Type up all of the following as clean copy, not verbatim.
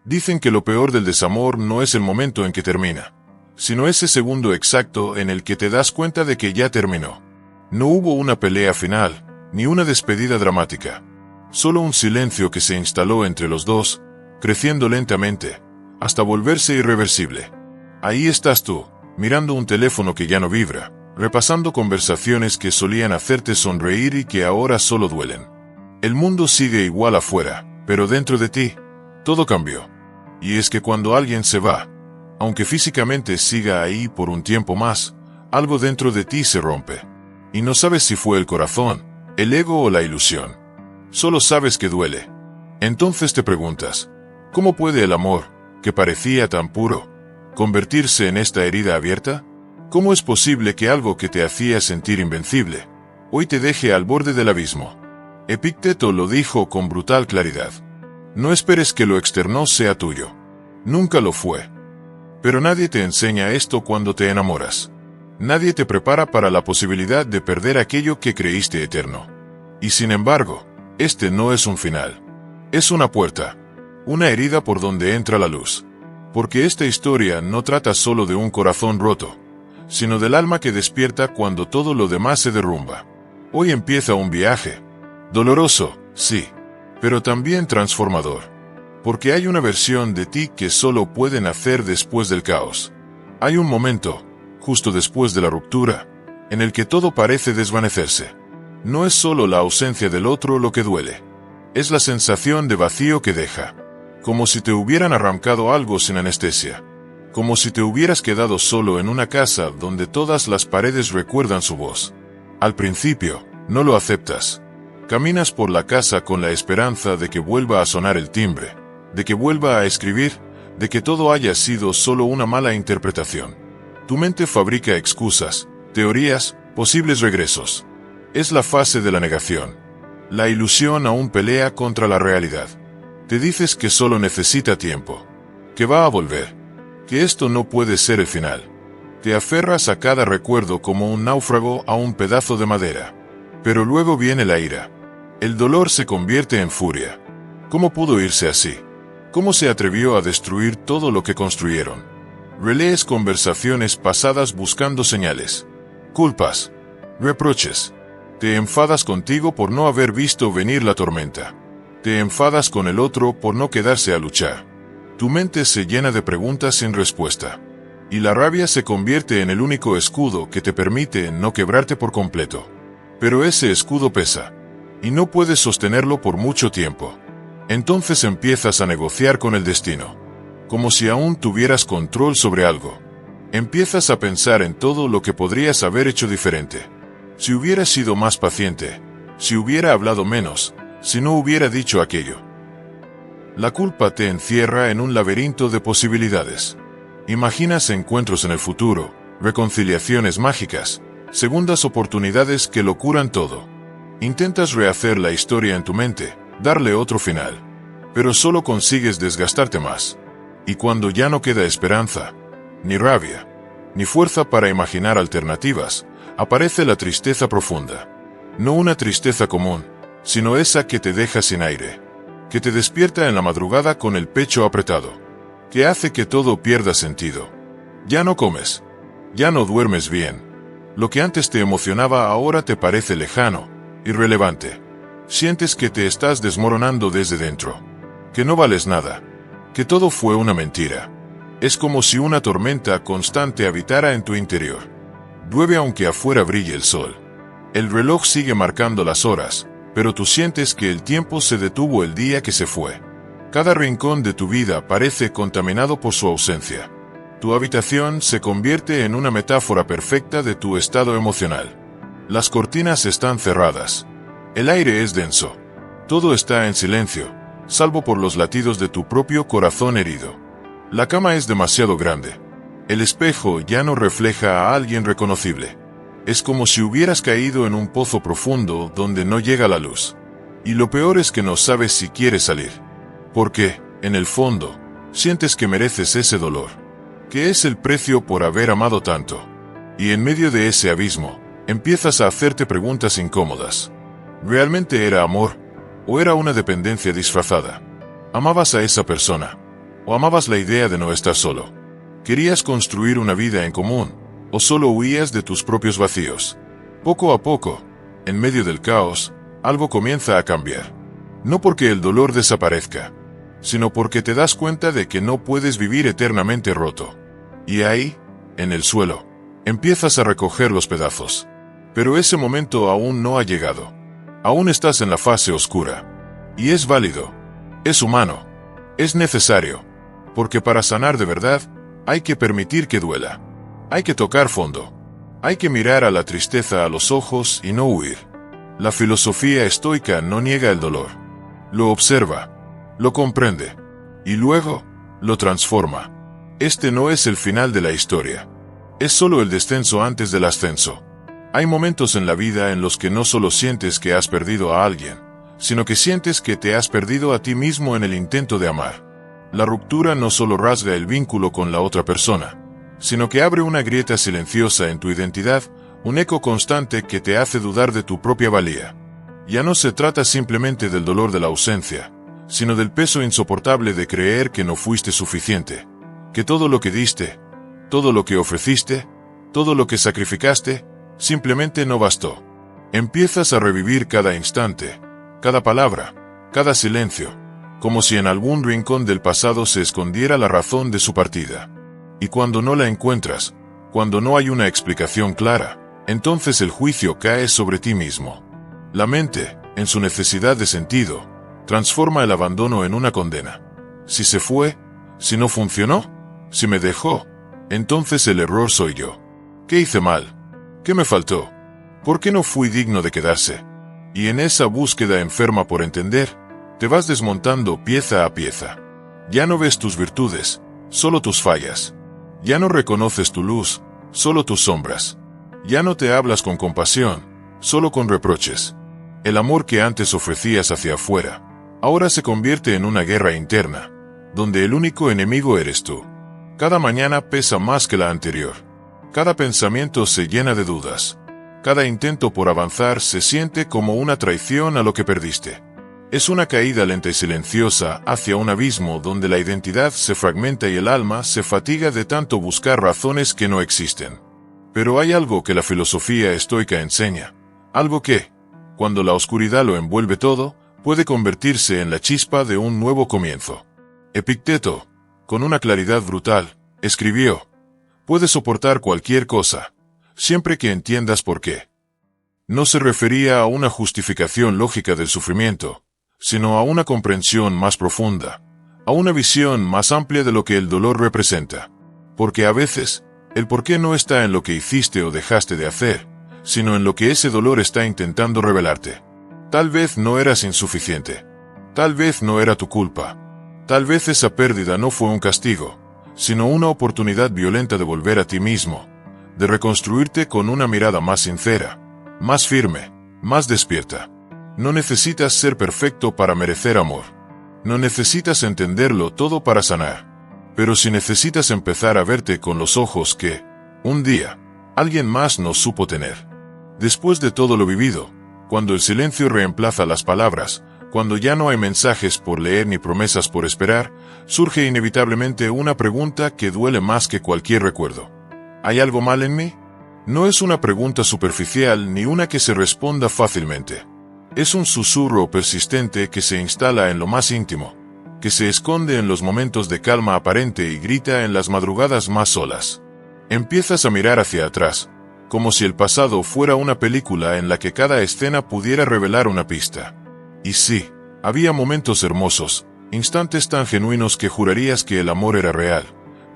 Dicen que lo peor del desamor no es el momento en que termina, sino ese segundo exacto en el que te das cuenta de que ya terminó. No hubo una pelea final, ni una despedida dramática. Solo un silencio que se instaló entre los dos, creciendo lentamente, hasta volverse irreversible. Ahí estás tú, mirando un teléfono que ya no vibra, repasando conversaciones que solían hacerte sonreír y que ahora solo duelen. El mundo sigue igual afuera, pero dentro de ti, todo cambió. Y es que cuando alguien se va, aunque físicamente siga ahí por un tiempo más, algo dentro de ti se rompe. Y no sabes si fue el corazón, el ego o la ilusión. Solo sabes que duele. Entonces te preguntas, ¿cómo puede el amor, que parecía tan puro, convertirse en esta herida abierta? ¿Cómo es posible que algo que te hacía sentir invencible, hoy te deje al borde del abismo? Epicteto lo dijo con brutal claridad. No esperes que lo externo sea tuyo. Nunca lo fue. Pero nadie te enseña esto cuando te enamoras. Nadie te prepara para la posibilidad de perder aquello que creíste eterno. Y sin embargo, este no es un final. Es una puerta, una herida por donde entra la luz. Porque esta historia no trata solo de un corazón roto, sino del alma que despierta cuando todo lo demás se derrumba. Hoy empieza un viaje. Doloroso, sí, pero también transformador. Porque hay una versión de ti que solo puede nacer después del caos. Hay un momento, justo después de la ruptura, en el que todo parece desvanecerse. No es solo la ausencia del otro lo que duele. Es la sensación de vacío que deja. Como si te hubieran arrancado algo sin anestesia. Como si te hubieras quedado solo en una casa donde todas las paredes recuerdan su voz. Al principio, no lo aceptas. Caminas por la casa con la esperanza de que vuelva a sonar el timbre, de que vuelva a escribir, de que todo haya sido solo una mala interpretación. Tu mente fabrica excusas, teorías, posibles regresos. Es la fase de la negación. La ilusión aún pelea contra la realidad. Te dices que solo necesita tiempo, que va a volver, que esto no puede ser el final. Te aferras a cada recuerdo como un náufrago a un pedazo de madera. Pero luego viene la ira. El dolor se convierte en furia. ¿Cómo pudo irse así? ¿Cómo se atrevió a destruir todo lo que construyeron? Relees conversaciones pasadas buscando señales. Culpas. Reproches. Te enfadas contigo por no haber visto venir la tormenta. Te enfadas con el otro por no quedarse a luchar. Tu mente se llena de preguntas sin respuesta. Y la rabia se convierte en el único escudo que te permite no quebrarte por completo. Pero ese escudo pesa. Y no puedes sostenerlo por mucho tiempo. Entonces empiezas a negociar con el destino. Como si aún tuvieras control sobre algo. Empiezas a pensar en todo lo que podrías haber hecho diferente. Si hubiera sido más paciente, si hubiera hablado menos, si no hubiera dicho aquello. La culpa te encierra en un laberinto de posibilidades. Imaginas encuentros en el futuro, reconciliaciones mágicas, segundas oportunidades que lo curan todo. Intentas rehacer la historia en tu mente, darle otro final. Pero solo consigues desgastarte más. Y cuando ya no queda esperanza, ni rabia, ni fuerza para imaginar alternativas, aparece la tristeza profunda. No una tristeza común, sino esa que te deja sin aire, que te despierta en la madrugada con el pecho apretado, que hace que todo pierda sentido. Ya no comes, ya no duermes bien. Lo que antes te emocionaba ahora te parece lejano, irrelevante. Sientes que te estás desmoronando desde dentro, que no vales nada, que todo fue una mentira. Es como si una tormenta constante habitara en tu interior. Llueve aunque afuera brille el sol. El reloj sigue marcando las horas, pero tú sientes que el tiempo se detuvo el día que se fue. Cada rincón de tu vida parece contaminado por su ausencia. Tu habitación se convierte en una metáfora perfecta de tu estado emocional. Las cortinas están cerradas. El aire es denso. Todo está en silencio, salvo por los latidos de tu propio corazón herido. La cama es demasiado grande. El espejo ya no refleja a alguien reconocible. Es como si hubieras caído en un pozo profundo donde no llega la luz. Y lo peor es que no sabes si quieres salir. Porque, en el fondo, sientes que mereces ese dolor. Que es el precio por haber amado tanto. Y en medio de ese abismo, empiezas a hacerte preguntas incómodas. ¿Realmente era amor? ¿O era una dependencia disfrazada? ¿Amabas a esa persona? ¿O amabas la idea de no estar solo? ¿Querías construir una vida en común? ¿O solo huías de tus propios vacíos? Poco a poco, en medio del caos, algo comienza a cambiar. No porque el dolor desaparezca, sino porque te das cuenta de que no puedes vivir eternamente roto. Y ahí, en el suelo, empiezas a recoger los pedazos. Pero ese momento aún no ha llegado. Aún estás en la fase oscura. Y es válido. Es humano. Es necesario. Porque para sanar de verdad, hay que permitir que duela. Hay que tocar fondo. Hay que mirar a la tristeza a los ojos y no huir. La filosofía estoica no niega el dolor. Lo observa. Lo comprende. Y luego, lo transforma. Este no es el final de la historia. Es solo el descenso antes del ascenso. Hay momentos en la vida en los que no solo sientes que has perdido a alguien, sino que sientes que te has perdido a ti mismo en el intento de amar. La ruptura no solo rasga el vínculo con la otra persona, sino que abre una grieta silenciosa en tu identidad, un eco constante que te hace dudar de tu propia valía. Ya no se trata simplemente del dolor de la ausencia, sino del peso insoportable de creer que no fuiste suficiente, que todo lo que diste, todo lo que ofreciste, todo lo que sacrificaste, simplemente no bastó. Empiezas a revivir cada instante, cada palabra, cada silencio, como si en algún rincón del pasado se escondiera la razón de su partida. Y cuando no la encuentras, cuando no hay una explicación clara, entonces el juicio cae sobre ti mismo. La mente, en su necesidad de sentido, transforma el abandono en una condena. Si se fue, si no funcionó, si me dejó, entonces el error soy yo. ¿Qué hice mal? ¿Qué me faltó? ¿Por qué no fui digno de quedarse? Y en esa búsqueda enferma por entender, te vas desmontando pieza a pieza. Ya no ves tus virtudes, solo tus fallas. Ya no reconoces tu luz, solo tus sombras. Ya no te hablas con compasión, solo con reproches. El amor que antes ofrecías hacia afuera, ahora se convierte en una guerra interna, donde el único enemigo eres tú. Cada mañana pesa más que la anterior. Cada pensamiento se llena de dudas. Cada intento por avanzar se siente como una traición a lo que perdiste. Es una caída lenta y silenciosa hacia un abismo donde la identidad se fragmenta y el alma se fatiga de tanto buscar razones que no existen. Pero hay algo que la filosofía estoica enseña, algo que, cuando la oscuridad lo envuelve todo, puede convertirse en la chispa de un nuevo comienzo. Epicteto, con una claridad brutal, escribió: puedes soportar cualquier cosa, siempre que entiendas por qué. No se refería a una justificación lógica del sufrimiento, sino a una comprensión más profunda, a una visión más amplia de lo que el dolor representa. Porque a veces, el porqué no está en lo que hiciste o dejaste de hacer, sino en lo que ese dolor está intentando revelarte. Tal vez no eras insuficiente. Tal vez no era tu culpa. Tal vez esa pérdida no fue un castigo, sino una oportunidad violenta de volver a ti mismo, de reconstruirte con una mirada más sincera, más firme, más despierta. No necesitas ser perfecto para merecer amor. No necesitas entenderlo todo para sanar. Pero si necesitas empezar a verte con los ojos que, un día, alguien más no supo tener. Después de todo lo vivido, cuando el silencio reemplaza las palabras, cuando ya no hay mensajes por leer ni promesas por esperar, surge inevitablemente una pregunta que duele más que cualquier recuerdo. ¿Hay algo mal en mí? No es una pregunta superficial ni una que se responda fácilmente. Es un susurro persistente que se instala en lo más íntimo, que se esconde en los momentos de calma aparente y grita en las madrugadas más solas. Empiezas a mirar hacia atrás, como si el pasado fuera una película en la que cada escena pudiera revelar una pista. Y sí, había momentos hermosos, instantes tan genuinos que jurarías que el amor era real,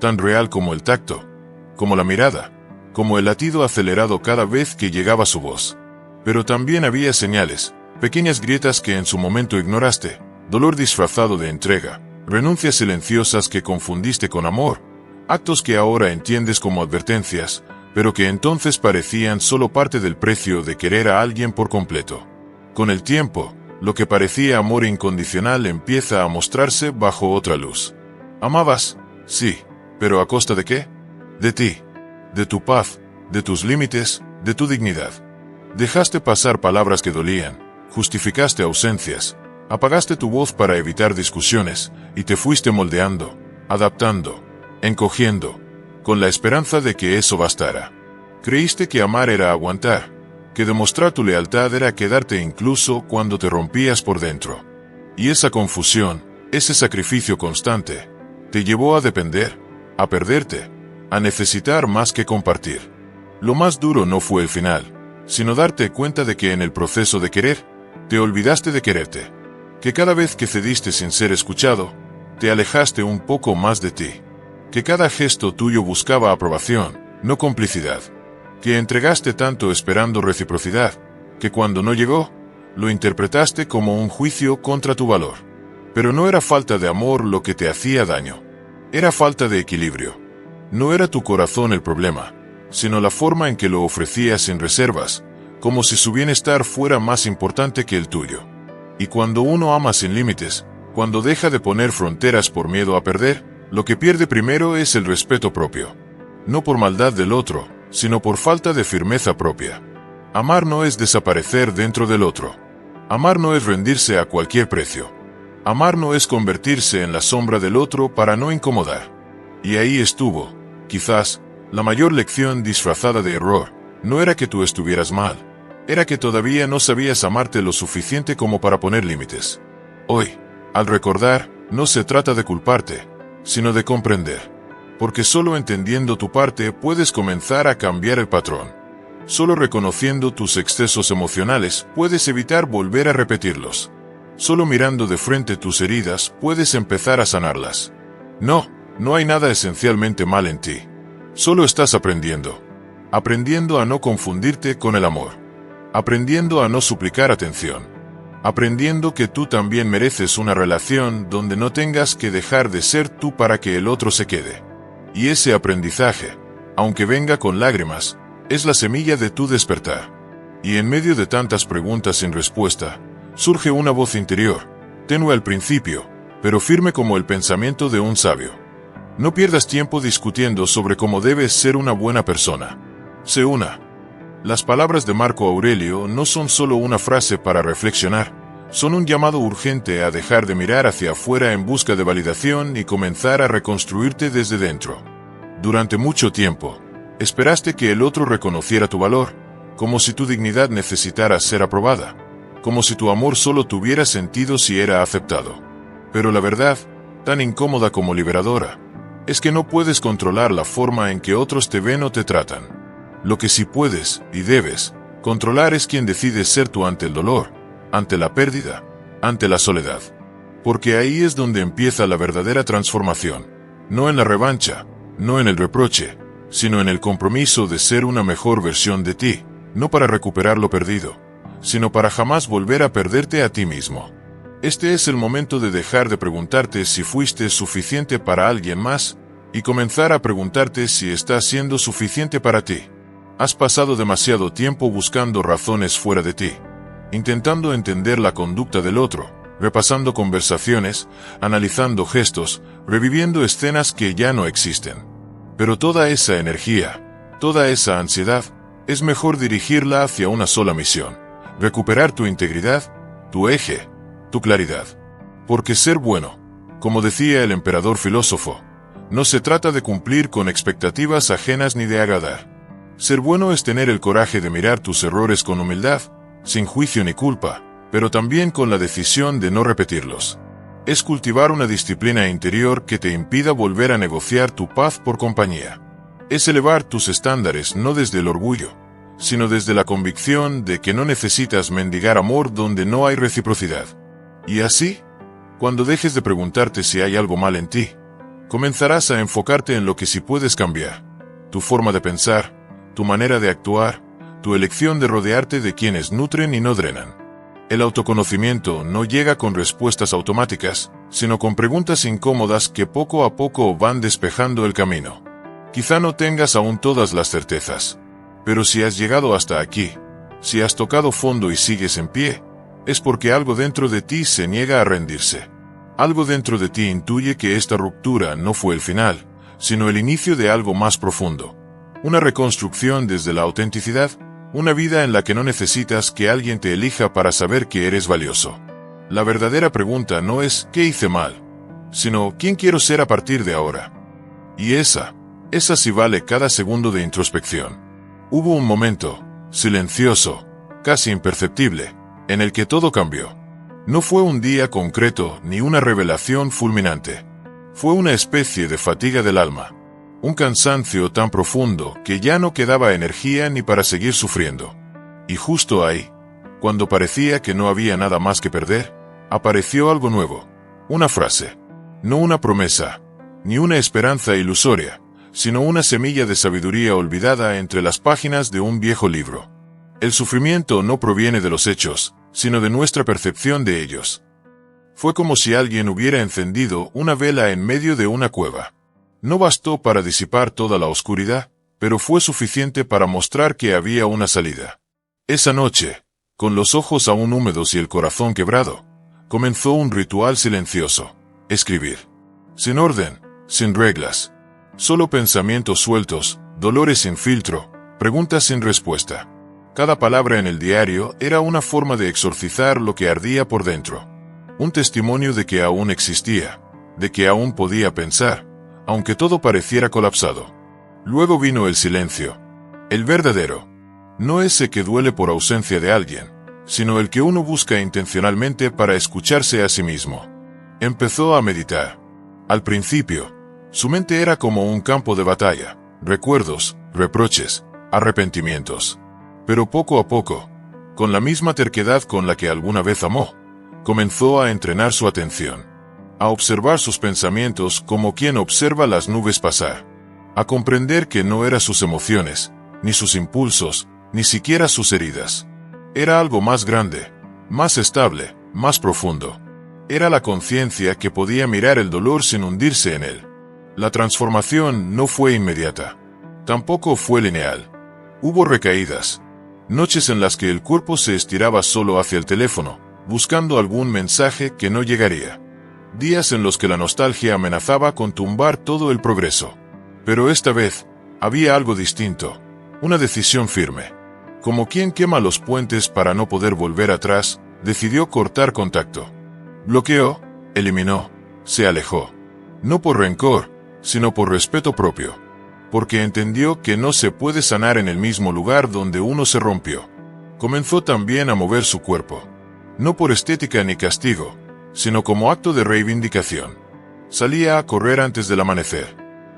tan real como el tacto, como la mirada, como el latido acelerado cada vez que llegaba su voz. Pero también había señales, pequeñas grietas que en su momento ignoraste, dolor disfrazado de entrega, renuncias silenciosas que confundiste con amor, actos que ahora entiendes como advertencias, pero que entonces parecían solo parte del precio de querer a alguien por completo. Con el tiempo, lo que parecía amor incondicional empieza a mostrarse bajo otra luz. Amabas, sí, pero ¿a costa de qué? De ti, de tu paz, de tus límites, de tu dignidad. Dejaste pasar palabras que dolían, justificaste ausencias, apagaste tu voz para evitar discusiones, y te fuiste moldeando, adaptando, encogiendo, con la esperanza de que eso bastara. Creíste que amar era aguantar, que demostrar tu lealtad era quedarte incluso cuando te rompías por dentro. Y esa confusión, ese sacrificio constante, te llevó a depender, a perderte, a necesitar más que compartir. Lo más duro no fue el final, sino darte cuenta de que en el proceso de querer, te olvidaste de quererte. Que cada vez que cediste sin ser escuchado, te alejaste un poco más de ti. Que cada gesto tuyo buscaba aprobación, no complicidad. Que entregaste tanto esperando reciprocidad, que cuando no llegó, lo interpretaste como un juicio contra tu valor. Pero no era falta de amor lo que te hacía daño. Era falta de equilibrio. No era tu corazón el problema, sino la forma en que lo ofrecías sin reservas, como si su bienestar fuera más importante que el tuyo. Y cuando uno ama sin límites, cuando deja de poner fronteras por miedo a perder, lo que pierde primero es el respeto propio. No por maldad del otro, sino por falta de firmeza propia. Amar no es desaparecer dentro del otro. Amar no es rendirse a cualquier precio. Amar no es convertirse en la sombra del otro para no incomodar. Y ahí estuvo, quizás, la mayor lección disfrazada de error. No era que tú estuvieras mal, era que todavía no sabías amarte lo suficiente como para poner límites. Hoy, al recordar, no se trata de culparte, sino de comprender. Porque solo entendiendo tu parte puedes comenzar a cambiar el patrón. Solo reconociendo tus excesos emocionales puedes evitar volver a repetirlos. Solo mirando de frente tus heridas puedes empezar a sanarlas. No hay nada esencialmente mal en ti. Solo estás aprendiendo. Aprendiendo a no confundirte con el amor. Aprendiendo a no suplicar atención. Aprendiendo que tú también mereces una relación donde no tengas que dejar de ser tú para que el otro se quede. Y ese aprendizaje, aunque venga con lágrimas, es la semilla de tu despertar. Y en medio de tantas preguntas sin respuesta, surge una voz interior, tenue al principio, pero firme como el pensamiento de un sabio. No pierdas tiempo discutiendo sobre cómo debes ser una buena persona. Sé una. Las palabras de Marco Aurelio no son solo una frase para reflexionar, son un llamado urgente a dejar de mirar hacia afuera en busca de validación y comenzar a reconstruirte desde dentro. Durante mucho tiempo, esperaste que el otro reconociera tu valor, como si tu dignidad necesitara ser aprobada, como si tu amor solo tuviera sentido si era aceptado. Pero la verdad, tan incómoda como liberadora, es que no puedes controlar la forma en que otros te ven o te tratan. Lo que sí puedes, y debes, controlar es quién decides ser tú ante el dolor, ante la pérdida, ante la soledad. Porque ahí es donde empieza la verdadera transformación, no en la revancha, no en el reproche, sino en el compromiso de ser una mejor versión de ti, no para recuperar lo perdido, sino para jamás volver a perderte a ti mismo. Este es el momento de dejar de preguntarte si fuiste suficiente para alguien más, y comenzar a preguntarte si estás siendo suficiente para ti. Has pasado demasiado tiempo buscando razones fuera de ti, intentando entender la conducta del otro, repasando conversaciones, analizando gestos, reviviendo escenas que ya no existen. Pero toda esa energía, toda esa ansiedad, es mejor dirigirla hacia una sola misión: recuperar tu integridad, tu eje, tu claridad. Porque ser bueno, como decía el emperador filósofo, no se trata de cumplir con expectativas ajenas ni de agradar. Ser bueno es tener el coraje de mirar tus errores con humildad, sin juicio ni culpa, pero también con la decisión de no repetirlos. Es cultivar una disciplina interior que te impida volver a negociar tu paz por compañía. Es elevar tus estándares no desde el orgullo, sino desde la convicción de que no necesitas mendigar amor donde no hay reciprocidad. Y así, cuando dejes de preguntarte si hay algo mal en ti, comenzarás a enfocarte en lo que sí puedes cambiar: tu forma de pensar, tu manera de actuar, tu elección de rodearte de quienes nutren y no drenan. El autoconocimiento no llega con respuestas automáticas, sino con preguntas incómodas que poco a poco van despejando el camino. Quizá no tengas aún todas las certezas, pero si has llegado hasta aquí, si has tocado fondo y sigues en pie, es porque algo dentro de ti se niega a rendirse. Algo dentro de ti intuye que esta ruptura no fue el final, sino el inicio de algo más profundo. Una reconstrucción desde la autenticidad, una vida en la que no necesitas que alguien te elija para saber que eres valioso. La verdadera pregunta no es ¿qué hice mal?, sino ¿quién quiero ser a partir de ahora? Y esa sí vale cada segundo de introspección. Hubo un momento, silencioso, casi imperceptible, en el que todo cambió. No fue un día concreto ni una revelación fulminante. Fue una especie de fatiga del alma. Un cansancio tan profundo que ya no quedaba energía ni para seguir sufriendo. Y justo ahí, cuando parecía que no había nada más que perder, apareció algo nuevo. Una frase. No una promesa, ni una esperanza ilusoria, sino una semilla de sabiduría olvidada entre las páginas de un viejo libro. El sufrimiento no proviene de los hechos, sino de nuestra percepción de ellos. Fue como si alguien hubiera encendido una vela en medio de una cueva. No bastó para disipar toda la oscuridad, pero fue suficiente para mostrar que había una salida. Esa noche, con los ojos aún húmedos y el corazón quebrado, comenzó un ritual silencioso. Escribir. Sin orden, sin reglas. Solo pensamientos sueltos, dolores sin filtro, preguntas sin respuesta. Cada palabra en el diario era una forma de exorcizar lo que ardía por dentro. Un testimonio de que aún existía, de que aún podía pensar, aunque todo pareciera colapsado. Luego vino el silencio. El verdadero. No ese que duele por ausencia de alguien, sino el que uno busca intencionalmente para escucharse a sí mismo. Empezó a meditar. Al principio, su mente era como un campo de batalla, recuerdos, reproches, arrepentimientos. Pero poco a poco, con la misma terquedad con la que alguna vez amó, comenzó a entrenar su atención, a observar sus pensamientos como quien observa las nubes pasar, a comprender que no eran sus emociones, ni sus impulsos, ni siquiera sus heridas. Era algo más grande, más estable, más profundo. Era la conciencia que podía mirar el dolor sin hundirse en él. La transformación no fue inmediata. Tampoco fue lineal. Hubo recaídas. Noches en las que el cuerpo se estiraba solo hacia el teléfono, buscando algún mensaje que no llegaría. Días en los que la nostalgia amenazaba con tumbar todo el progreso. Pero esta vez, había algo distinto. Una decisión firme. Como quien quema los puentes para no poder volver atrás, decidió cortar contacto. Bloqueó, eliminó, se alejó. No por rencor, sino por respeto propio. Porque entendió que no se puede sanar en el mismo lugar donde uno se rompió. Comenzó también a mover su cuerpo. No por estética ni castigo, sino como acto de reivindicación. Salía a correr antes del amanecer.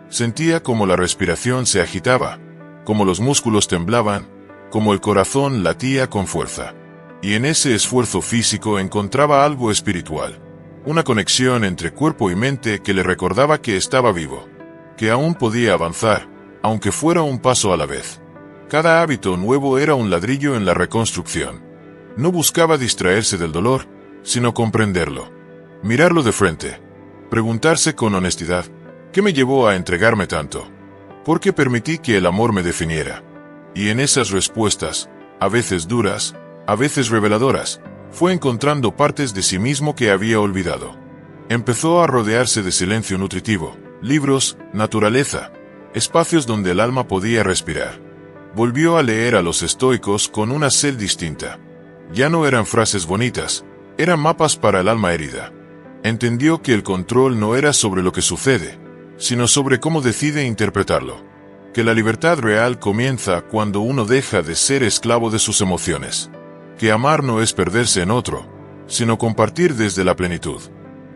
Sentía como la respiración se agitaba, como los músculos temblaban, como el corazón latía con fuerza. Y en ese esfuerzo físico encontraba algo espiritual. Una conexión entre cuerpo y mente que le recordaba que estaba vivo. Que aún podía avanzar, aunque fuera un paso a la vez. Cada hábito nuevo era un ladrillo en la reconstrucción. No buscaba distraerse del dolor, sino comprenderlo. Mirarlo de frente. Preguntarse con honestidad, ¿qué me llevó a entregarme tanto? ¿Por qué permití que el amor me definiera? Y en esas respuestas, a veces duras, a veces reveladoras, fue encontrando partes de sí mismo que había olvidado. Empezó a rodearse de silencio nutritivo, libros, naturaleza, espacios donde el alma podía respirar. Volvió a leer a los estoicos con una sed distinta. Ya no eran frases bonitas, eran mapas para el alma herida. Entendió que el control no era sobre lo que sucede, sino sobre cómo decide interpretarlo. Que la libertad real comienza cuando uno deja de ser esclavo de sus emociones. Que amar no es perderse en otro, sino compartir desde la plenitud.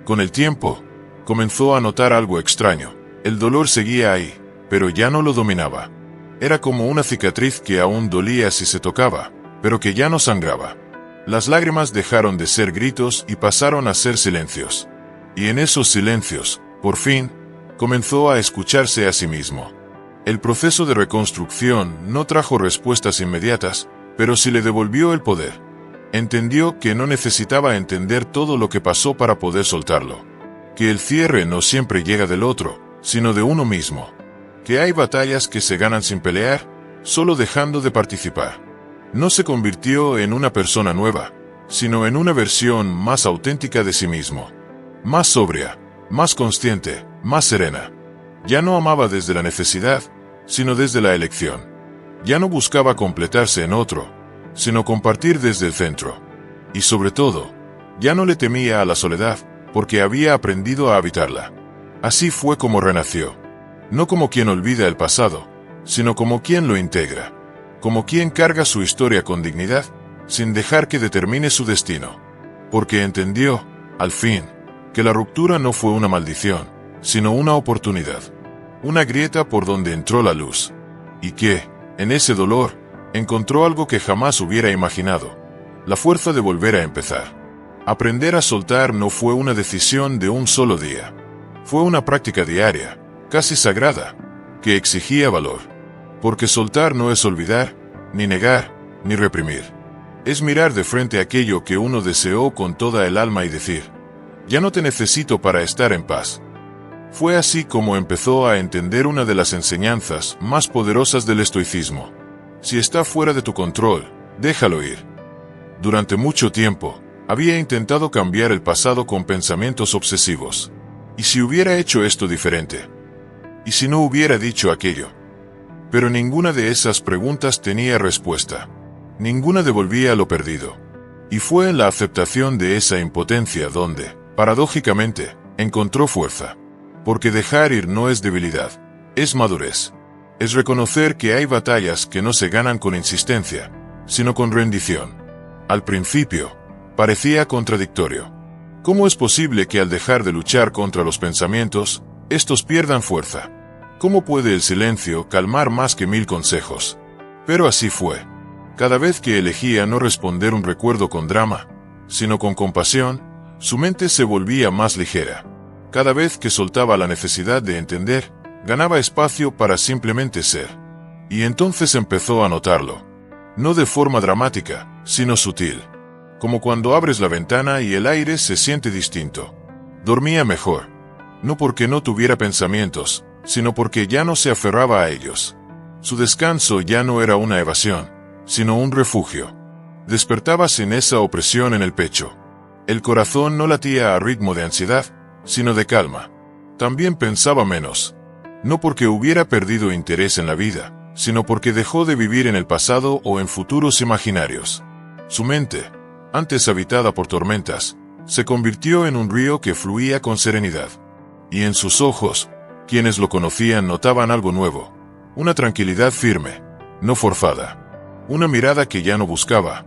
Con el tiempo, comenzó a notar algo extraño. El dolor seguía ahí, pero ya no lo dominaba. Era como una cicatriz que aún dolía si se tocaba, pero que ya no sangraba. Las lágrimas dejaron de ser gritos y pasaron a ser silencios. Y en esos silencios, por fin, comenzó a escucharse a sí mismo. El proceso de reconstrucción no trajo respuestas inmediatas, pero sí le devolvió el poder. Entendió que no necesitaba entender todo lo que pasó para poder soltarlo. Que el cierre no siempre llega del otro, sino de uno mismo. Que hay batallas que se ganan sin pelear, solo dejando de participar. No se convirtió en una persona nueva, sino en una versión más auténtica de sí mismo. Más sobria, más consciente, más serena. Ya no amaba desde la necesidad, sino desde la elección. Ya no buscaba completarse en otro, sino compartir desde el centro. Y sobre todo, ya no le temía a la soledad, porque había aprendido a habitarla. Así fue como renació. No como quien olvida el pasado, sino como quien lo integra. Como quien carga su historia con dignidad, sin dejar que determine su destino. Porque entendió, al fin, que la ruptura no fue una maldición, sino una oportunidad. Una grieta por donde entró la luz. Y que, en ese dolor, encontró algo que jamás hubiera imaginado: la fuerza de volver a empezar. Aprender a soltar no fue una decisión de un solo día. Fue una práctica diaria, casi sagrada, que exigía valor. Porque soltar no es olvidar, ni negar, ni reprimir. Es mirar de frente aquello que uno deseó con toda el alma y decir: ya no te necesito para estar en paz. Fue así como empezó a entender una de las enseñanzas más poderosas del estoicismo: si está fuera de tu control, déjalo ir. Durante mucho tiempo, había intentado cambiar el pasado con pensamientos obsesivos. ¿Y si hubiera hecho esto diferente? ¿Y si no hubiera dicho aquello? Pero ninguna de esas preguntas tenía respuesta. Ninguna devolvía lo perdido. Y fue en la aceptación de esa impotencia donde, paradójicamente, encontró fuerza. Porque dejar ir no es debilidad, es madurez. Es reconocer que hay batallas que no se ganan con insistencia, sino con rendición. Al principio, parecía contradictorio. ¿Cómo es posible que al dejar de luchar contra los pensamientos, estos pierdan fuerza? ¿Cómo puede el silencio calmar más que 1000 consejos? Pero así fue. Cada vez que elegía no responder un recuerdo con drama, sino con compasión, su mente se volvía más ligera. Cada vez que soltaba la necesidad de entender, ganaba espacio para simplemente ser. Y entonces empezó a notarlo. No de forma dramática, sino sutil. Como cuando abres la ventana y el aire se siente distinto. Dormía mejor. No porque no tuviera pensamientos, sino porque ya no se aferraba a ellos. Su descanso ya no era una evasión, sino un refugio. Despertaba sin esa opresión en el pecho. El corazón no latía a ritmo de ansiedad, sino de calma. También pensaba menos. No porque hubiera perdido interés en la vida, sino porque dejó de vivir en el pasado o en futuros imaginarios. Su mente, antes habitada por tormentas, se convirtió en un río que fluía con serenidad. Y en sus ojos, quienes lo conocían notaban algo nuevo: una tranquilidad firme, no forzada. Una mirada que ya no buscaba,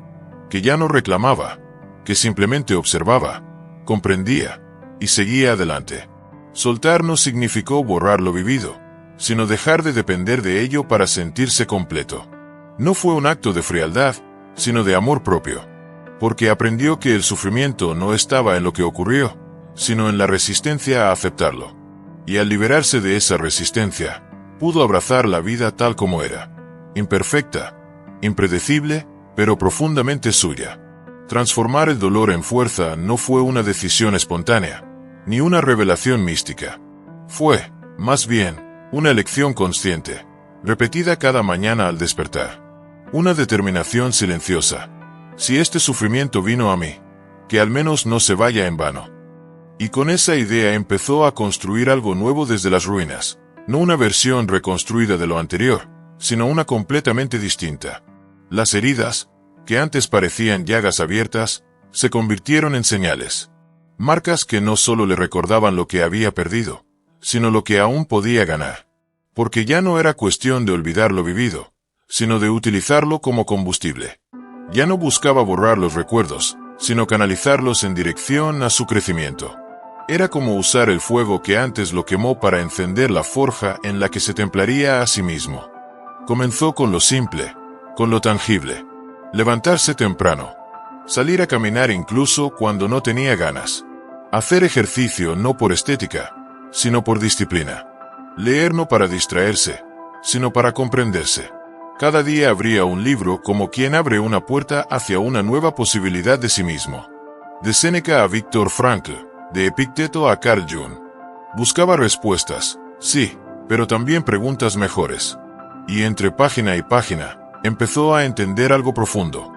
que ya no reclamaba, que simplemente observaba, comprendía y seguía adelante. Soltar no significó borrar lo vivido, sino dejar de depender de ello para sentirse completo. No fue un acto de frialdad, sino de amor propio. Porque aprendió que el sufrimiento no estaba en lo que ocurrió, sino en la resistencia a aceptarlo. Y al liberarse de esa resistencia, pudo abrazar la vida tal como era. Imperfecta, impredecible, pero profundamente suya. Transformar el dolor en fuerza no fue una decisión espontánea, ni una revelación mística. Fue, más bien, una elección consciente, repetida cada mañana al despertar. Una determinación silenciosa. Si este sufrimiento vino a mí, que al menos no se vaya en vano. Y con esa idea empezó a construir algo nuevo desde las ruinas, no una versión reconstruida de lo anterior, sino una completamente distinta. Las heridas, que antes parecían llagas abiertas, se convirtieron en señales. Marcas que no solo le recordaban lo que había perdido, sino lo que aún podía ganar. Porque ya no era cuestión de olvidar lo vivido, sino de utilizarlo como combustible. Ya no buscaba borrar los recuerdos, sino canalizarlos en dirección a su crecimiento. Era como usar el fuego que antes lo quemó para encender la forja en la que se templaría a sí mismo. Comenzó con lo simple, con lo tangible. Levantarse temprano. Salir a caminar incluso cuando no tenía ganas. Hacer ejercicio no por estética, sino por disciplina. Leer no para distraerse, sino para comprenderse. Cada día abría un libro como quien abre una puerta hacia una nueva posibilidad de sí mismo. De Séneca a Viktor Frankl, de Epicteto a Carl Jung. Buscaba respuestas, sí, pero también preguntas mejores. Y entre página y página, empezó a entender algo profundo.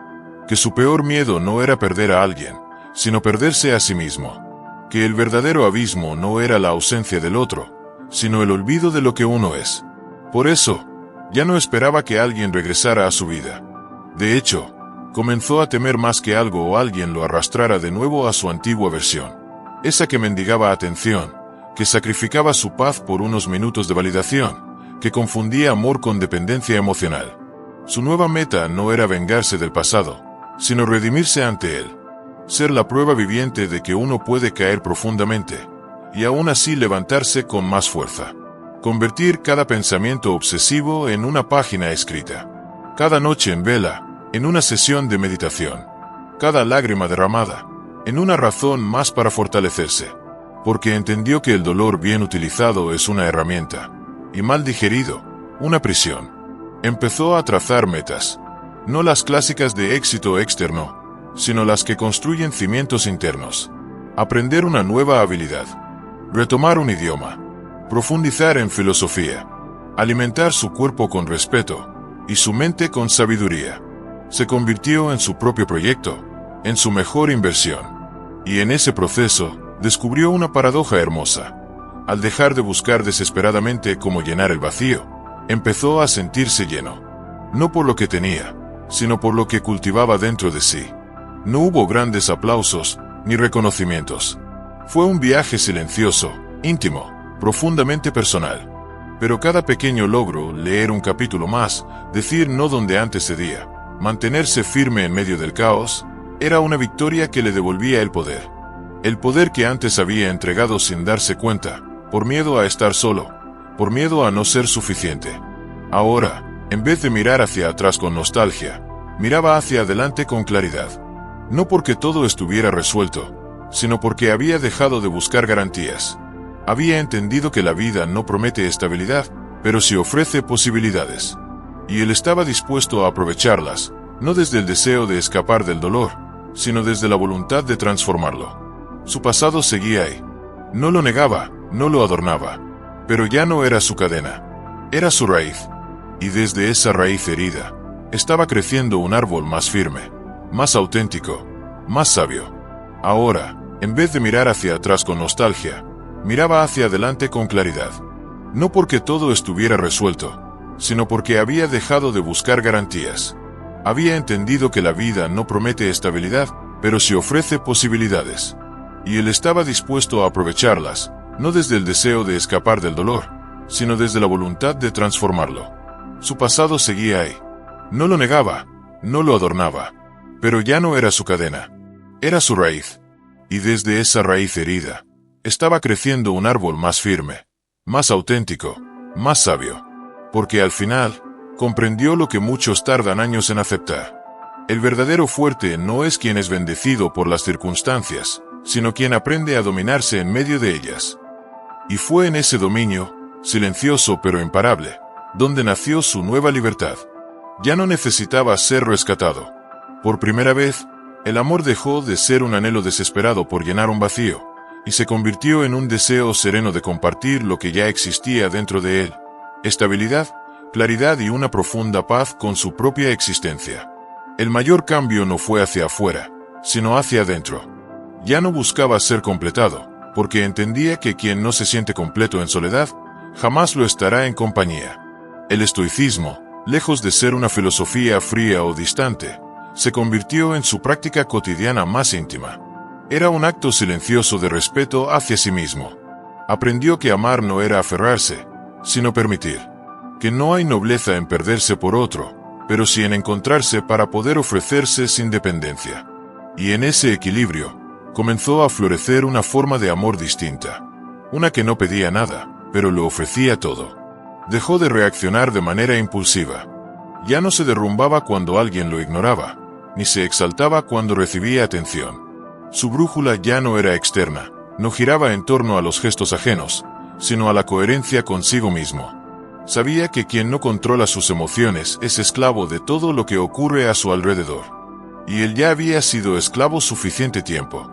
Que su peor miedo no era perder a alguien, sino perderse a sí mismo. Que el verdadero abismo no era la ausencia del otro, sino el olvido de lo que uno es. Por eso, ya no esperaba que alguien regresara a su vida. De hecho, comenzó a temer más que algo o alguien lo arrastrara de nuevo a su antigua versión. esa que mendigaba atención, que sacrificaba su paz por unos minutos de validación, que confundía amor con dependencia emocional. Su nueva meta no era vengarse del pasado, sino redimirse ante él. Ser la prueba viviente de que uno puede caer profundamente, y aún así levantarse con más fuerza. Convertir cada pensamiento obsesivo en una página escrita. Cada noche en vela, en una sesión de meditación. Cada lágrima derramada, en una razón más para fortalecerse. Porque entendió que el dolor bien utilizado es una herramienta, y mal digerido, una prisión. Empezó a trazar metas. No las clásicas de éxito externo, sino las que construyen cimientos internos. Aprender una nueva habilidad. Retomar un idioma. Profundizar en filosofía. Alimentar su cuerpo con respeto y su mente con sabiduría. Se convirtió en su propio proyecto, en su mejor inversión. Y en ese proceso, descubrió una paradoja hermosa. Al dejar de buscar desesperadamente cómo llenar el vacío, empezó a sentirse lleno. No por lo que tenía, sino por lo que cultivaba dentro de sí. No hubo grandes aplausos, ni reconocimientos. Fue un viaje silencioso, íntimo, profundamente personal. Pero cada pequeño logro, leer un capítulo más, decir no donde antes cedía, mantenerse firme en medio del caos, era una victoria que le devolvía el poder. El poder que antes había entregado sin darse cuenta, por miedo a estar solo, por miedo a no ser suficiente. Ahora, en vez de mirar hacia atrás con nostalgia, miraba hacia adelante con claridad. No porque todo estuviera resuelto, sino porque había dejado de buscar garantías. Había entendido que la vida no promete estabilidad, pero sí ofrece posibilidades. Y él estaba dispuesto a aprovecharlas, no desde el deseo de escapar del dolor, sino desde la voluntad de transformarlo. Su pasado seguía ahí. No lo negaba, no lo adornaba. Pero ya no era su cadena. Era su raíz. Y desde esa raíz herida, estaba creciendo un árbol más firme, más auténtico, más sabio. Ahora, en vez de mirar hacia atrás con nostalgia, miraba hacia adelante con claridad. No porque todo estuviera resuelto, sino porque había dejado de buscar garantías. Había entendido que la vida no promete estabilidad, pero sí ofrece posibilidades. Y él estaba dispuesto a aprovecharlas, no desde el deseo de escapar del dolor, sino desde la voluntad de transformarlo. Su pasado seguía ahí. No lo negaba, no lo adornaba. Pero ya no era su cadena. Era su raíz. Y desde esa raíz herida, estaba creciendo un árbol más firme, más auténtico, más sabio. Porque al final, comprendió lo que muchos tardan años en aceptar. El verdadero fuerte no es quien es bendecido por las circunstancias, sino quien aprende a dominarse en medio de ellas. Y fue en ese dominio, silencioso pero imparable, donde nació su nueva libertad. Ya no necesitaba ser rescatado. Por primera vez, el amor dejó de ser un anhelo desesperado por llenar un vacío, y se convirtió en un deseo sereno de compartir lo que ya existía dentro de él. Estabilidad, claridad y una profunda paz con su propia existencia. El mayor cambio no fue hacia afuera, sino hacia adentro. Ya no buscaba ser completado, porque entendía que quien no se siente completo en soledad, jamás lo estará en compañía. El estoicismo, lejos de ser una filosofía fría o distante, se convirtió en su práctica cotidiana más íntima. Era un acto silencioso de respeto hacia sí mismo. Aprendió que amar no era aferrarse, sino permitir. Que no hay nobleza en perderse por otro, pero sí en encontrarse para poder ofrecerse sin dependencia. Y en ese equilibrio, comenzó a florecer una forma de amor distinta. Una que no pedía nada, pero lo ofrecía todo. Dejó de reaccionar de manera impulsiva. Ya no se derrumbaba cuando alguien lo ignoraba, ni se exaltaba cuando recibía atención. Su brújula ya no era externa, no giraba en torno a los gestos ajenos, sino a la coherencia consigo mismo. Sabía que quien no controla sus emociones es esclavo de todo lo que ocurre a su alrededor. Y él ya había sido esclavo suficiente tiempo.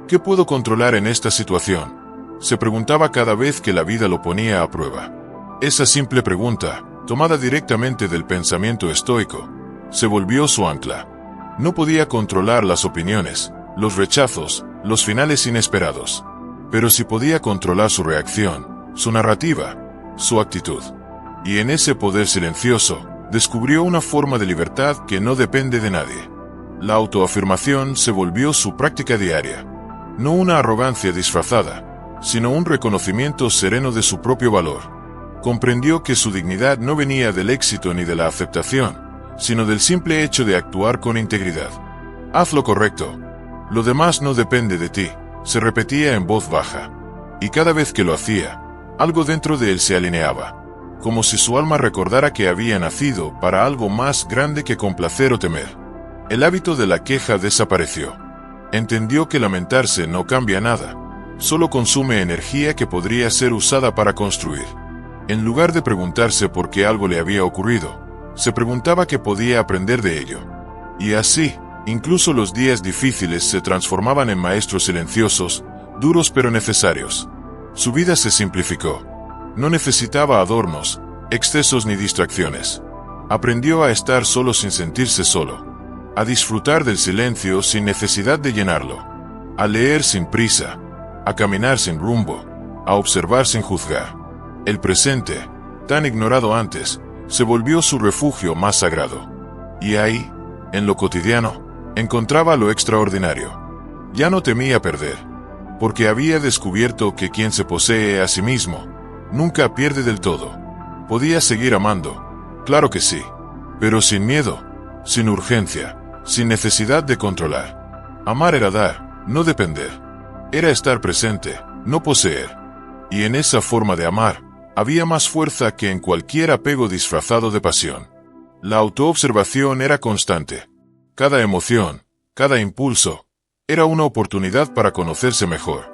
¿Qué puedo controlar en esta situación?, se preguntaba cada vez que la vida lo ponía a prueba. Esa simple pregunta, tomada directamente del pensamiento estoico, se volvió su ancla. No podía controlar las opiniones, los rechazos, los finales inesperados. Pero sí podía controlar su reacción, su narrativa, su actitud. Y en ese poder silencioso, descubrió una forma de libertad que no depende de nadie. La autoafirmación se volvió su práctica diaria. No una arrogancia disfrazada, sino un reconocimiento sereno de su propio valor. Comprendió que su dignidad no venía del éxito ni de la aceptación, sino del simple hecho de actuar con integridad. Haz lo correcto. Lo demás no depende de ti, se repetía en voz baja. Y cada vez que lo hacía, algo dentro de él se alineaba, como si su alma recordara que había nacido para algo más grande que complacer o temer. El hábito de la queja desapareció. Entendió que lamentarse no cambia nada, solo consume energía que podría ser usada para construir. En lugar de preguntarse por qué algo le había ocurrido, se preguntaba qué podía aprender de ello. Y así, incluso los días difíciles se transformaban en maestros silenciosos, duros pero necesarios. Su vida se simplificó. No necesitaba adornos, excesos ni distracciones. Aprendió a estar solo sin sentirse solo, a disfrutar del silencio sin necesidad de llenarlo, a leer sin prisa, a caminar sin rumbo, a observar sin juzgar. El presente, tan ignorado antes, se volvió su refugio más sagrado. Y ahí, en lo cotidiano, encontraba lo extraordinario. Ya no temía perder, porque había descubierto que quien se posee a sí mismo, nunca pierde del todo. Podía seguir amando, claro que sí, pero sin miedo, sin urgencia, sin necesidad de controlar. Amar era dar, no depender. Era estar presente, no poseer. Y en esa forma de amar, había más fuerza que en cualquier apego disfrazado de pasión. La autoobservación era constante. Cada emoción, cada impulso, era una oportunidad para conocerse mejor.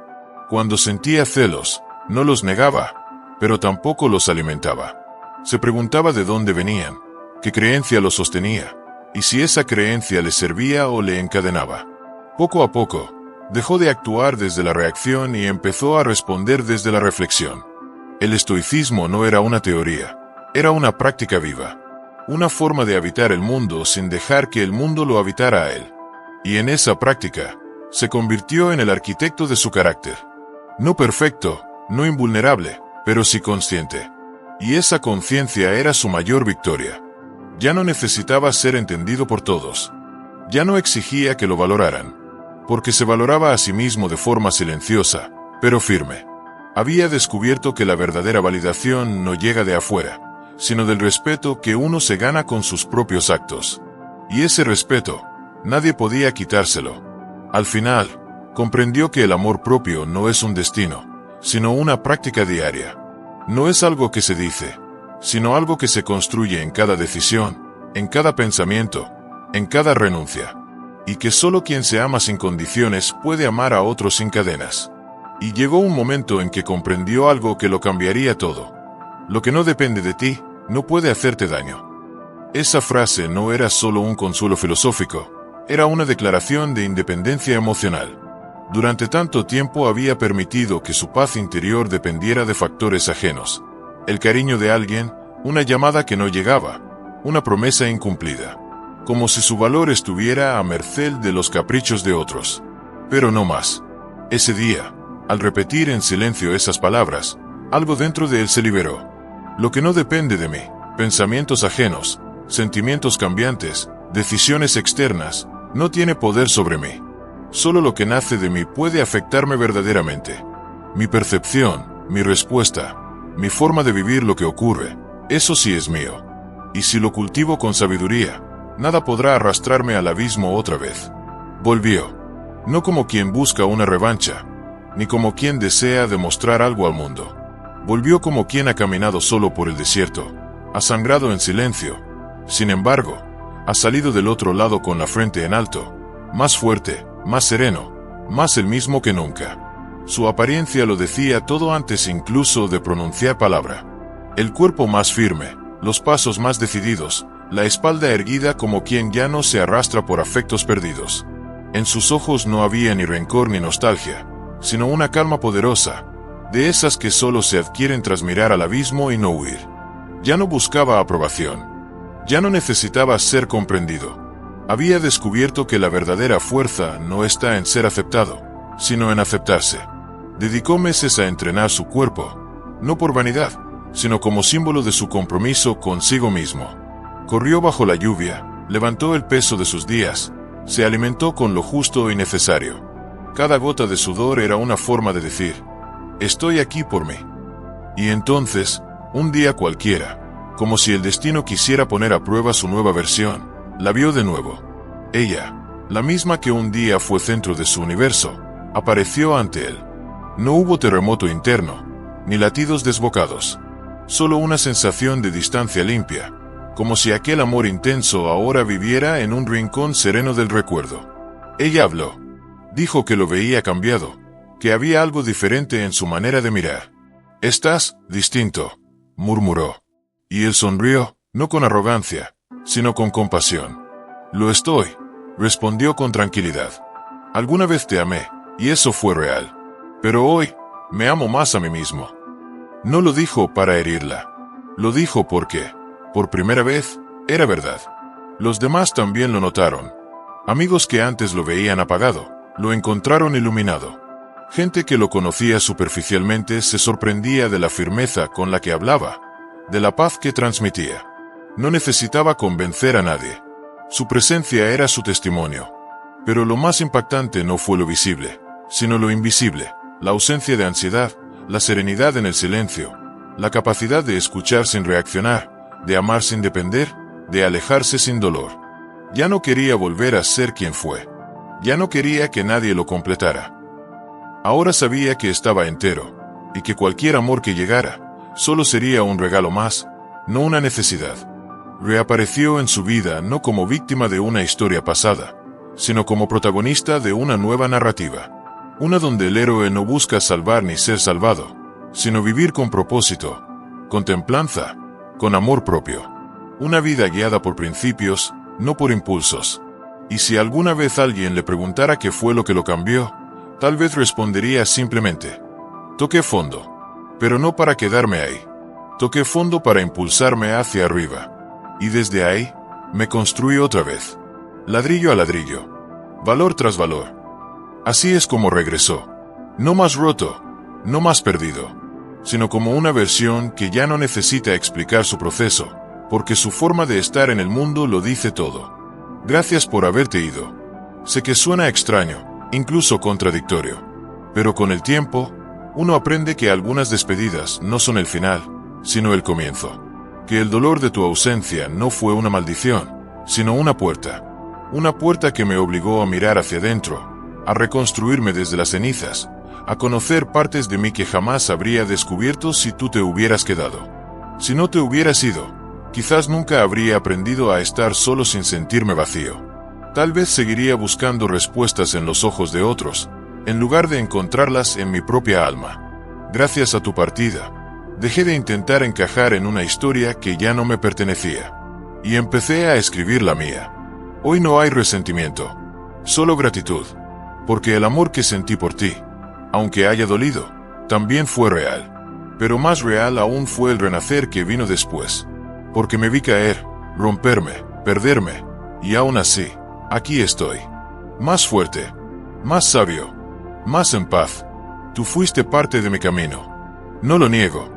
Cuando sentía celos, no los negaba, pero tampoco los alimentaba. Se preguntaba de dónde venían, qué creencia los sostenía, y si esa creencia le servía o le encadenaba. Poco a poco, dejó de actuar desde la reacción y empezó a responder desde la reflexión. El estoicismo no era una teoría, era una práctica viva. Una forma de habitar el mundo sin dejar que el mundo lo habitara a él. Y en esa práctica, se convirtió en el arquitecto de su carácter. No perfecto, no invulnerable, pero sí consciente. Y esa conciencia era su mayor victoria. Ya no necesitaba ser entendido por todos. Ya no exigía que lo valoraran, porque se valoraba a sí mismo de forma silenciosa, pero firme. Había descubierto que la verdadera validación no llega de afuera, sino del respeto que uno se gana con sus propios actos. Y ese respeto, nadie podía quitárselo. Al final, comprendió que el amor propio no es un destino, sino una práctica diaria. No es algo que se dice, sino algo que se construye en cada decisión, en cada pensamiento, en cada renuncia. Y que solo quien se ama sin condiciones puede amar a otros sin cadenas. Y llegó un momento en que comprendió algo que lo cambiaría todo. Lo que no depende de ti, no puede hacerte daño. Esa frase no era solo un consuelo filosófico, era una declaración de independencia emocional. Durante tanto tiempo había permitido que su paz interior dependiera de factores ajenos. El cariño de alguien, una llamada que no llegaba, una promesa incumplida. Como si su valor estuviera a merced de los caprichos de otros. Pero no más. Ese día, al repetir en silencio esas palabras, algo dentro de él se liberó. Lo que no depende de mí, pensamientos ajenos, sentimientos cambiantes, decisiones externas, no tiene poder sobre mí. Solo lo que nace de mí puede afectarme verdaderamente. Mi percepción, mi respuesta, mi forma de vivir lo que ocurre, eso sí es mío. Y si lo cultivo con sabiduría, nada podrá arrastrarme al abismo otra vez. Volvió. No como quien busca una revancha, ni como quien desea demostrar algo al mundo. Volvió como quien ha caminado solo por el desierto, ha sangrado en silencio. Sin embargo, ha salido del otro lado con la frente en alto, más fuerte, más sereno, más el mismo que nunca. Su apariencia lo decía todo antes incluso de pronunciar palabra. El cuerpo más firme, los pasos más decididos, la espalda erguida como quien ya no se arrastra por afectos perdidos. En sus ojos no había ni rencor ni nostalgia, sino una calma poderosa, de esas que solo se adquieren tras mirar al abismo y no huir. Ya no buscaba aprobación. Ya no necesitaba ser comprendido. Había descubierto que la verdadera fuerza no está en ser aceptado, sino en aceptarse. Dedicó meses a entrenar su cuerpo, no por vanidad, sino como símbolo de su compromiso consigo mismo. Corrió bajo la lluvia, levantó el peso de sus días, se alimentó con lo justo y necesario. Cada gota de sudor era una forma de decir, estoy aquí por mí. Y entonces, un día cualquiera, como si el destino quisiera poner a prueba su nueva versión, la vio de nuevo. Ella, la misma que un día fue centro de su universo, apareció ante él. No hubo terremoto interno, ni latidos desbocados. Solo una sensación de distancia limpia, como si aquel amor intenso ahora viviera en un rincón sereno del recuerdo. Ella habló. Dijo que lo veía cambiado, que había algo diferente en su manera de mirar. «Estás distinto», murmuró. Y él sonrió, no con arrogancia, sino con compasión. «Lo estoy», respondió con tranquilidad. «Alguna vez te amé, y eso fue real. Pero hoy, me amo más a mí mismo». No lo dijo para herirla. Lo dijo porque, por primera vez, era verdad. Los demás también lo notaron. Amigos que antes lo veían apagado, lo encontraron iluminado. Gente que lo conocía superficialmente se sorprendía de la firmeza con la que hablaba, de la paz que transmitía. No necesitaba convencer a nadie. Su presencia era su testimonio. Pero lo más impactante no fue lo visible, sino lo invisible, la ausencia de ansiedad, la serenidad en el silencio, la capacidad de escuchar sin reaccionar, de amar sin depender, de alejarse sin dolor. Ya no quería volver a ser quien fue. Ya no quería que nadie lo completara. Ahora sabía que estaba entero, y que cualquier amor que llegara, solo sería un regalo más, no una necesidad. Reapareció en su vida no como víctima de una historia pasada, sino como protagonista de una nueva narrativa. Una donde el héroe no busca salvar ni ser salvado, sino vivir con propósito, con templanza, con amor propio. Una vida guiada por principios, no por impulsos. Y si alguna vez alguien le preguntara qué fue lo que lo cambió, tal vez respondería simplemente: toqué fondo. Pero no para quedarme ahí. Toqué fondo para impulsarme hacia arriba. Y desde ahí, me construí otra vez. Ladrillo a ladrillo. Valor tras valor. Así es como regresó. No más roto, no más perdido, sino como una versión que ya no necesita explicar su proceso, porque su forma de estar en el mundo lo dice todo. Gracias por haberte ido. Sé que suena extraño, incluso contradictorio. Pero con el tiempo, uno aprende que algunas despedidas no son el final, sino el comienzo. Que el dolor de tu ausencia no fue una maldición, sino una puerta. Una puerta que me obligó a mirar hacia adentro, a reconstruirme desde las cenizas, a conocer partes de mí que jamás habría descubierto si tú te hubieras quedado. Si no te hubieras ido, quizás nunca habría aprendido a estar solo sin sentirme vacío. Tal vez seguiría buscando respuestas en los ojos de otros, en lugar de encontrarlas en mi propia alma. Gracias a tu partida, dejé de intentar encajar en una historia que ya no me pertenecía. Y empecé a escribir la mía. Hoy no hay resentimiento, solo gratitud. Porque el amor que sentí por ti, aunque haya dolido, también fue real. Pero más real aún fue el renacer que vino después. Porque me vi caer, romperme, perderme, y aún así, aquí estoy. Más fuerte, más sabio, más en paz. Tú fuiste parte de mi camino. No lo niego,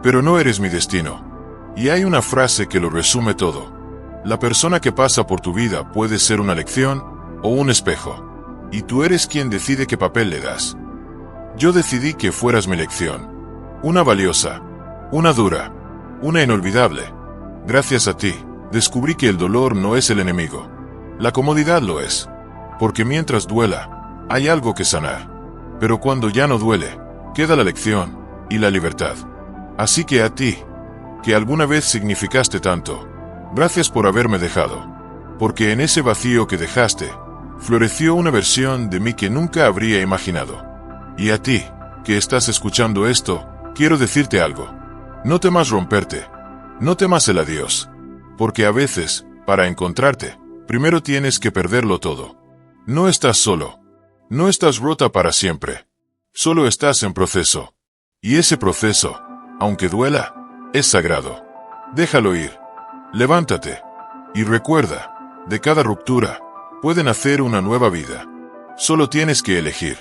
pero no eres mi destino. Y hay una frase que lo resume todo. La persona que pasa por tu vida puede ser una lección o un espejo. Y tú eres quien decide qué papel le das. Yo decidí que fueras mi lección. Una valiosa, una dura, una inolvidable. Gracias a ti, descubrí que el dolor no es el enemigo. La comodidad lo es. Porque mientras duela, hay algo que sanar. Pero cuando ya no duele, queda la lección y la libertad. Así que a ti, que alguna vez significaste tanto, gracias por haberme dejado. Porque en ese vacío que dejaste, floreció una versión de mí que nunca habría imaginado. Y a ti, que estás escuchando esto, quiero decirte algo. No temas romperte. No temas el adiós. Porque a veces, para encontrarte, primero tienes que perderlo todo. No estás solo. No estás rota para siempre. Solo estás en proceso. Y ese proceso, aunque duela, es sagrado. Déjalo ir. Levántate. Y recuerda, de cada ruptura, puede nacer una nueva vida. Solo tienes que elegir.